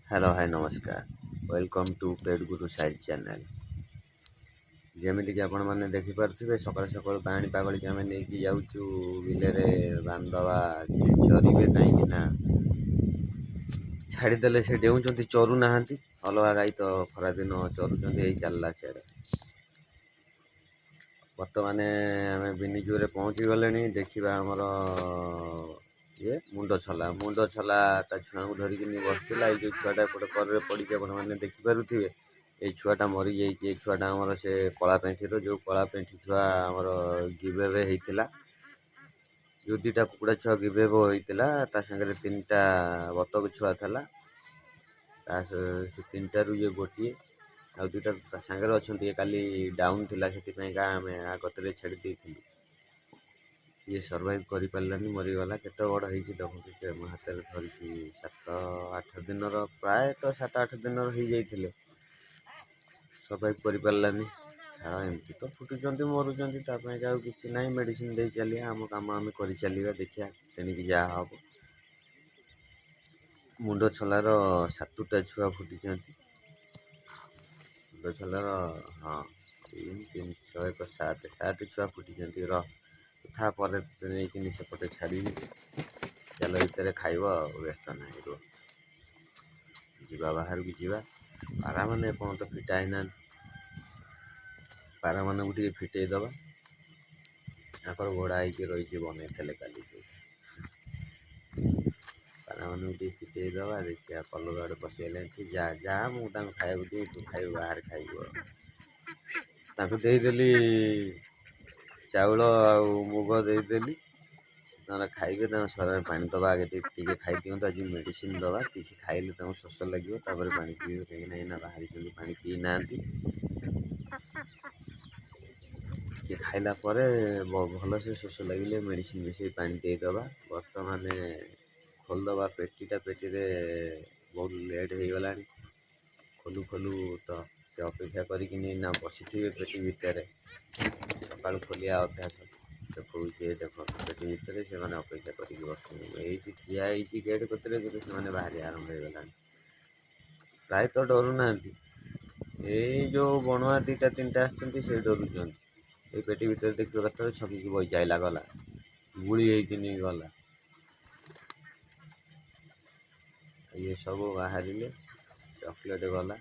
Hello high ନମସ୍କାର welcome to paid Guru side channel. ଯେମିତିକି ଆପଣମାନେ ଦେଖିପାରୁଥିବେ ସକାଳୁ ସକାଳୁ ପାଣି ପାଗଳିକି ଆମେ ନେଇକି ଯାଉଛୁ ବିଲରେ ବାନ୍ଧବା ଚରିବେ କାହିଁକି ନା ଛାଡ଼ିଦେଲେ ସେ ଡେଉଁଛନ୍ତି ଚରୁନାହାନ୍ତି। ଅଲଗା ଗାଈ ତ ଖରାଦିନ ଚରୁଛନ୍ତି ଏଇ ଚାଲିଲା ସିଆଡ଼େ। ବର୍ତ୍ତମାନେ ଆମେ ବିନିଜୁରେ ପହଞ୍ଚି ଗଲେଣି। ଦେଖିବା ଆମର ମୁଣ୍ଡ ଛଲା ତା ଛୁଆଙ୍କୁ ଧରିକିନି ବସିଥିଲା। ଏଇ ଯେଉଁ ଛୁଆଟା ଏପଟେ କରରେ ପଡ଼ିକି ଆପଣମାନେ ଦେଖିପାରୁଥିବେ। ଏଇ ଛୁଆଟା ମରିଯାଇଛି। ଏଇ ଛୁଆଟା ଆମର ସେ କଳା ପେଣ୍ଠିର ଯେଉଁ କଳା ପେଣ୍ଠି ଛୁଆ ଆମର ଗିଭ୍ ହେଇଥିଲା। ଯେଉଁ ଦୁଇଟା କୁକୁଡ଼ା ଛୁଆ ଗିଭ୍ ହେଇଥିଲା ତା ସାଙ୍ଗରେ 3ଟା ବତକ ଛୁଆ ଥିଲା। ସେ 3ଟାରୁ ଇଏ ଗୋଟିଏ ଆଉ 2ଟା ତା ସାଙ୍ଗରେ ଅଛନ୍ତି। ଇଏ କାଲି ଡାଉନ୍ ଥିଲା ସେଥିପାଇଁକା ଆମେ ଗତରେ ଛାଡ଼ି ଦେଇଥିଲୁ। ଇଏ ସର୍ଭାଇଭ୍ କରିପାରିଲାନି, ମରିଗଲା। କେତେ ବଡ଼ ହେଇଛି ଦେଖନ୍ତୁ। ମୋ ହାତରେ ଧରିଛି 7-8 ଦିନର, ପ୍ରାୟତଃ 7-8 ଦିନର ହେଇଯାଇଥିଲେ। ସର୍ଭାଇଭ୍ କରିପାରିଲାନି। ଏମିତି ତ ଫୁଟୁଛନ୍ତି ମରୁଛନ୍ତି, ତା ପାଇଁ ଆଉ କିଛି ନାହିଁ। ମେଡ଼ିସିନ୍ ଦେଇ ଚାଲିବା, ଆମ କାମ ଆମେ କରିଚାଲିବା। ଦେଖିବା ତେଣିକି ଯାହା ହେବ। ମୁଣ୍ଡ ଛଲାର 7ଟା ଛୁଆ ଫୁଟିଛନ୍ତି। ମୁଣ୍ଡ ଛଲାର 3, 6, 1, 7 ଛୁଆ ଫୁଟିଛନ୍ତି। ପରେ ନେଇକିନି ସେପଟେ ଛାଡ଼ିବି। ଜାଲ ଭିତରେ ଖାଇବ ଆଉ, ବ୍ୟସ୍ତ ନାହିଁ। ରୁହ, ଯିବା ବାହାରକୁ ଯିବା। ପାରାମାନେ ଏପର୍ଯ୍ୟନ୍ତ ଫିଟା ହେଇନାହାନ୍ତି। ପାରାମାନଙ୍କୁ ଟିକେ ଫିଟେଇ ଦେବା। ତାଙ୍କର ଘୋଡ଼ା ହେଇକି ରହିଛି, ବନେଇଥିଲେ କାଲି। ପାରାମାନଙ୍କୁ ଟିକେ ଫିଟେଇ ଦେବା। ଦେଖିବା କଲର ଆଡ଼େ ପଶିଗଲେଣି। ଯା ମୁଁ ତାଙ୍କୁ ଖାଇବାକୁ ଦିଏ, ତୁ ଖାଇବୁ ବାହାରେ ଖାଇବୁ ଆଉ। ତାଙ୍କୁ ଦେଇଦେଲି ଚାଉଳ ଆଉ ମୁଗ ଦେଇଦେଲି। ତାଙ୍କର ଖାଇବେ। ତାଙ୍କ ସରରେ ପାଣି ଦେବା। ଆଗେ ଟିକେ ଖାଇଦିଅନ୍ତୁ। ଆଜି ମେଡ଼ିସିନ୍ ଦେବା। କିଛି ଖାଇଲେ ତାଙ୍କୁ ଶୋଷ ଲାଗିବ, ତାପରେ ପାଣି ପିଇବେ। କାହିଁକିନା ଏଇନା ବାହାରିଛନ୍ତି, ପାଣି ପିଇନାହାନ୍ତି। ଟିକେ ଖାଇଲା ପରେ ଭଲସେ ଶୋଷ ଲାଗିଲେ ମେଡ଼ିସିନ୍ ମିଶାଇ ପାଣି ଦେଇଦେବା। ବର୍ତ୍ତମାନ ଖୋଲିଦେବା ପେଟିରେ ବହୁତ ଲେଟ୍ ହେଇଗଲାଣି। ଖୋଲୁ ତ ସେ ଅପେକ୍ଷା କରିକିନି ନା ବସିଥିବେ ପେଟି ଭିତରେ। ସକାଳୁ ଖୋଲିବା ଅଭ୍ୟାସ ଦେଖଉଛି। ଦେଖ ପେଟି ଭିତରେ ସେମାନେ ଅପେକ୍ଷା କରିକି ବସୁଛନ୍ତି। ଏଇଠି ଠିଆ ହେଇଛି ଗେଟ୍ କତିରେ, କିନ୍ତୁ ସେମାନେ ବାହାରିବା ଆରମ୍ଭ ହେଇଗଲାଣି। ପ୍ରାୟତଃ ଡରୁନାହାନ୍ତି। ଏଇ ଯେଉଁ ବଣୁଆ 2-3ଟା ଆସିଛନ୍ତି ସେ ଡରୁଛନ୍ତି। ଏଇ ପେଟି ଭିତରେ ଦେଖିବା କେତେବେଳେ ଛକିକି ବଇଚାଇଲା, ଗଲା ଗୁଳି ହେଇକିନି ଗଲା। ଇଏ ସବୁ ବାହାରିଲେ। ଚକୋଲେଟ୍ ଗଲା।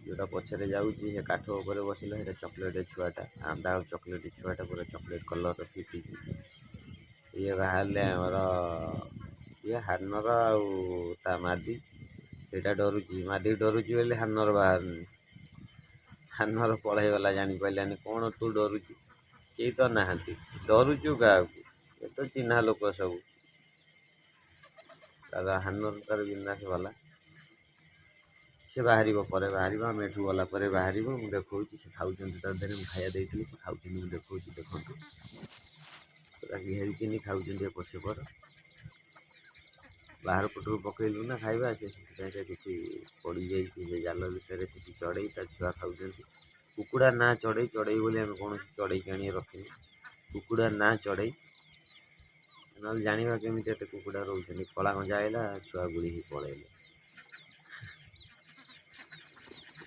ଯେଉଁଟା ପଛରେ ଯାଉଛି ସେ କାଠ ଉପରେ ବସିଲା, ସେଇଟା ଚକୋଲେଟ୍ ଛୁଆଟା। ଆନ୍ଦା ଆଉ ଚକୋଲେଟ୍ ଛୁଆଟା ପୁରା ଚକୋଲେଟ୍ କଲର୍ର ଫିଟିଛି। ଇଏ ବାହାରିଲେ ଆମର ହାର୍ନର ଆଉ ତା ମାଦି। ସେଇଟା ଡରୁଛି, ମାଦି ଡରୁଛି ବୋଲି ହାର୍ନର ବାହାରୁନି। ହାର୍ନର ପଳେଇଗଲା, ଜାଣିପାରିଲାନି କ'ଣ ତୁ ଡରୁଛୁ। କେହି ତ ନାହାନ୍ତି, ଡରୁଛୁ କାହାକୁ? ଏ ତ ଚିହ୍ନା ଲୋକ ସବୁ। ତାର ହାର୍ନର ତାର ବିନ୍ଦାସ ଗଲା। ସେ ବାହାରିବ, ପରେ ବାହାରିବ। ଆମେ ଏଠୁ ଗଲା ପରେ ବାହାରିବ। ମୁଁ ଦେଖାଉଛି ସେ ଖାଉଛନ୍ତି। ତା ଦେହରେ ମୁଁ ଖାଇବା ଦେଇଥିଲି, ସେ ଖାଉଛନ୍ତି। ମୁଁ ଦେଖାଉଛି, ଦେଖନ୍ତୁ ପୁରା ଘେରିକିନି ଖାଉଛନ୍ତି ଏପଟ ସେପଟ। ବାହାର ପଟକୁ ପକେଇଲୁ ନା ଖାଇବା, ସେ ସେଥିପାଇଁ କିଛି ପଡ଼ିଯାଇଛି ସେ ଜାଲ ଭିତରେ। ସେଠି ଚଢ଼େଇ ତା ଛୁଆ ଖାଉଛନ୍ତି। କୁକୁଡ଼ା ନା ଚଢ଼େଇ ବୋଲି ଆମେ କୌଣସି ଚଢ଼େଇକି ଆଣି ରଖିନୁ। କୁକୁଡ଼ା ନା ଚଢ଼େଇ, ନହେଲେ ଜାଣିବା କେମିତି ଏତେ କୁକୁଡ଼ା ରହୁଛନ୍ତି। କଳା ଗଞ୍ଜା ଆଇଲା, ଛୁଆ ଗୁଳି ହେଇ ପଳେଇଲେ।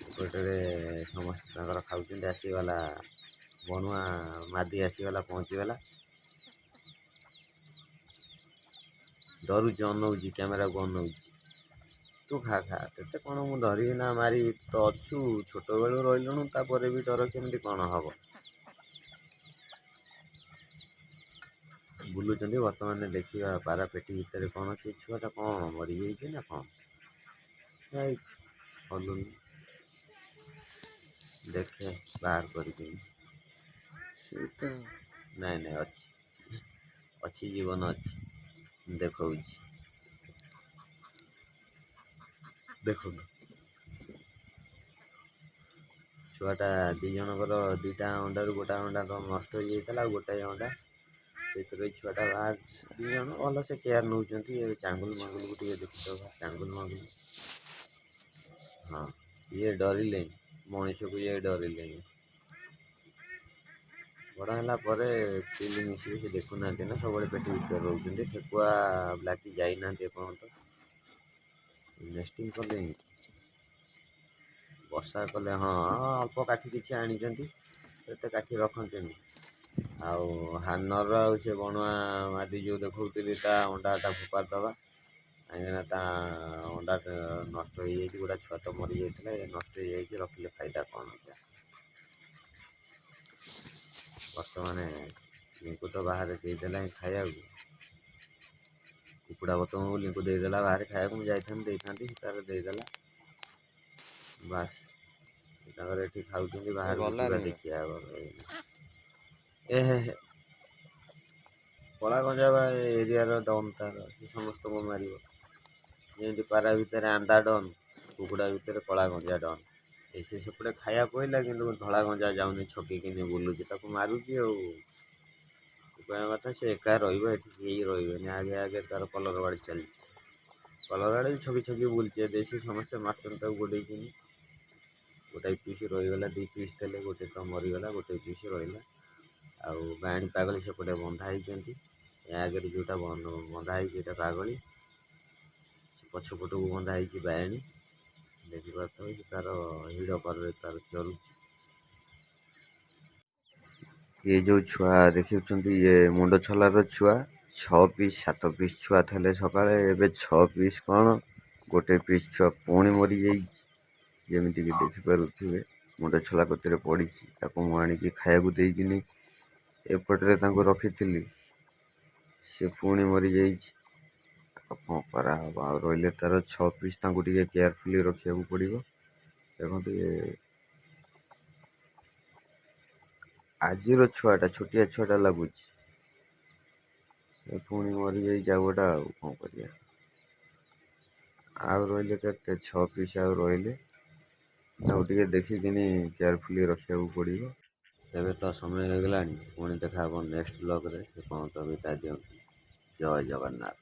ଏପଟରେ ସମସ୍ତେ ତାଙ୍କର ଖାଉଛନ୍ତି। ଆସିଗଲା ବଣୁଆ ମାଦି, ଆସିଗଲା, ପହଞ୍ଚିଗଲା। ଡରୁଛି, ଅନଉଛି, କ୍ୟାମେରାକୁ ଅନଉଛି। ତୁ ଖା, ତତେ କ'ଣ ମୁଁ ଧରିବି ନା ମାରିବି? ତ ଅଛୁ, ଛୋଟବେଳୁ ରହିଲୁଣୁ, ତାପରେ ବି ଡର କେମିତି କ'ଣ ହେବ? ବୁଲୁଛନ୍ତି। ବର୍ତ୍ତମାନ ଦେଖିବା ପାରା ପେଟି ଭିତରେ କ'ଣ ଅଛି। ଛୁଆଟା କ'ଣ ମରିଯାଇଛି ନା କ'ଣ? ହଲୁନି, ଦେଖେ ବାହାର କରିକି। ନାଇଁ ଅଛି, ଜୀବନ ଅଛି। ଦେଖଉଛି, ଦେଖନ୍ତୁ। ଛୁଆଟା 2 ଜଣଙ୍କର 2ଟା ଅଣ୍ଡାରୁ ଗୋଟା ଅଣ୍ଡା ତ ନଷ୍ଟ ହେଇଯାଇଥିଲା, ଆଉ ଗୋଟାଏ ଅଣ୍ଡା। ସେଇଥିରେ ଛୁଆଟା ବାହାରିଛି। 2 ଜଣ ଭଲସେ କେୟାର ନେଉଛନ୍ତି। ଏ ଚାଙ୍ଗୁଲ ମାଙ୍ଗୁଲକୁ ଟିକେ ଦେଖିଦେବା। ଚାଙ୍ଗୁଲ ମାଙ୍ଗୁଲ, ଇଏ ଡରିଲେ ମଣିଷକୁ, ଇଏ ଡରିଲେ। ବଡ଼ ହେଲା ପରେ ପିଲି ମିଶିକି ସେ ଦେଖୁନାହାନ୍ତି ନା, ସବୁବେଳେ ପେଟି ଭିତରେ ରହୁଛନ୍ତି। ଠେକୁଆ ବ୍ଲାକି ଯାଇନାହାନ୍ତି ଏପର୍ଯ୍ୟନ୍ତ। ନେଷ୍ଟିଂ କଲେଣି, ବର୍ଷା କଲେ। ହଁ, ଅଳ୍ପ କାଠି କିଛି ଆଣିଛନ୍ତି, ଏତେ କାଠି ରଖନ୍ତିନି। ଆଉ ହାନର ଆଉ ସେ ବଣୁଆ ମାଦି ଯେଉଁ ଦେଖାଉଥିଲି ତା ଅଣ୍ଡାଟା ଫୋପାଡ଼ି ଦେବା, କାହିଁକିନା ତା ଅଣ୍ଡା ନଷ୍ଟ ହେଇଯାଇଛି। ଗୋଟେ ଛୁଆ ତ ମରିଯାଇଥିଲା, ଏ ନଷ୍ଟ ହେଇଯାଇଛି, ରଖିଲେ ଫାଇଦା କ'ଣ? ବର୍ତ୍ତମାନ ଲିଙ୍କୁ ତ ବାହାରେ ଦେଇଦେଲା ଖାଇବାକୁ, କୁକୁଡ଼ା ବତଙ୍କୁ ଲିଙ୍କୁ ଦେଇଦେଲା ବାହାରେ ଖାଇବାକୁ। ମୁଁ ଯାଇଥାନ୍ତି ଦେଇଥାନ୍ତି, ସେ ତାର ଦେଇଦେଲା। ବାସ୍, ତାଙ୍କର ଏଠି ଖାଉଛନ୍ତି, ବାହାରକୁ ଯିବା ଦେଖିବା। ହେ କଳା ଗଞ୍ଜା ବା ଏରିଆର ଡନ୍, ତାର ସେ ସମସ୍ତଙ୍କୁ ମାରିବ। ଯେମିତି ପାରା ଭିତରେ ଆନ୍ଦା ଡନ୍, କୁକୁଡ଼ା ଭିତରେ କଳା ଗଞ୍ଜା ଡନ୍। ସେ ସେପଟେ ଖାଇବା ପଇଲା, କିନ୍ତୁ ଧଳା ଗଞ୍ଜା ଯାଉନି, ଛକିକିନି ବୁଲୁଛି, ତାକୁ ମାରୁଛି। ଆଉ କହିବା କଥା, ସେ ଏକା ରହିବ, ଏଠି କେହି ରହିବେନି। ଆଗେ ଆଗେ ତାର କଲର ବାଡ଼ି ଚାଲିଛି, କଲର ବାଡ଼ି ଛକି ଛକି ବୁଲୁଛି। ଦେଶୀ ସମସ୍ତେ ମାରୁଛନ୍ତି ତାକୁ ଗୋଡ଼େଇକିନି। ଗୋଟାଏ ପିସ୍ ରହିଗଲା, 2 ପିସ୍ ଥିଲେ, ଗୋଟେ ତ ମରିଗଲା, ଗୋଟେ ପିସ୍ ରହିଲା। ଆଉ ବାଣୀ ପାଗଳି ସେପଟେ ବନ୍ଧା ହେଇଛନ୍ତି। ଏ ଆଗରେ ଯେଉଁଟା ବନ୍ଧା ହେଇଛି ଏଇଟା ପାଗଳି, ସେ ପଛପଟକୁ ବନ୍ଧା ହେଇଛି ବାୟାଣୀ। ଦେଖିପାରୁଥିବ ସେ ତାର ହିଡ଼ କରରେ ତାର ଚରୁଛି। ଇଏ ଯେଉଁ ଛୁଆ ଦେଖୁଛନ୍ତି, ଇଏ ମୁଣ୍ଡ ଛଲାର ଛୁଆ। 6 ପିସ୍ 7 ପିସ୍ ଛୁଆ ଥିଲେ ସକାଳେ, ଏବେ 6 ପିସ୍ କ'ଣ, ଗୋଟେ ପିସ୍ ଛୁଆ ପୁଣି ମରିଯାଇଛି। ଯେମିତିକି ଦେଖିପାରୁଥିବେ, ମୁଣ୍ଡ ଛଲା କତିରେ ପଡ଼ିଛି। ତାକୁ ମୁଁ ଆଣିକି ଖାଇବାକୁ ଦେଇକିନି ଏପଟରେ ତାଙ୍କୁ ରଖିଥିଲି, ସେ ପୁଣି ମରିଯାଇଛି। ଆଉ କ'ଣ କରାହେବ? ଆଉ ରହିଲେ ତାର 6 ପିସ୍, ତାଙ୍କୁ ଟିକେ କେୟାରଫୁଲି ରଖିବାକୁ ପଡ଼ିବ। ଦେଖନ୍ତୁ, ଆଜିର ଛୁଆଟା, ଛୋଟିଆ ଛୁଆଟା ଲାଗୁଛି, ପୁଣି ମରିଯାଇଛି। ଆଉ ଗୋଟା, ଆଉ କ'ଣ କରିବା? ଆଉ ରହିଲେ କେତେ? 6 ପିସ୍ ଆଉ ରହିଲେ, ତାକୁ ଟିକେ ଦେଖିକିନି କେୟାରଫୁଲି ରଖିବାକୁ ପଡ଼ିବ। ଏବେ ତ ସମୟ ହେଇଗଲାଣି, ପୁଣି ଦେଖା ହେବ ନେକ୍ସଟ ବ୍ଲଗ୍ରେ। ସେ ପର୍ଯ୍ୟନ୍ତ ବିଦାୟ ଦିଅନ୍ତୁ। ଜୟ ଜଗନ୍ନାଥ।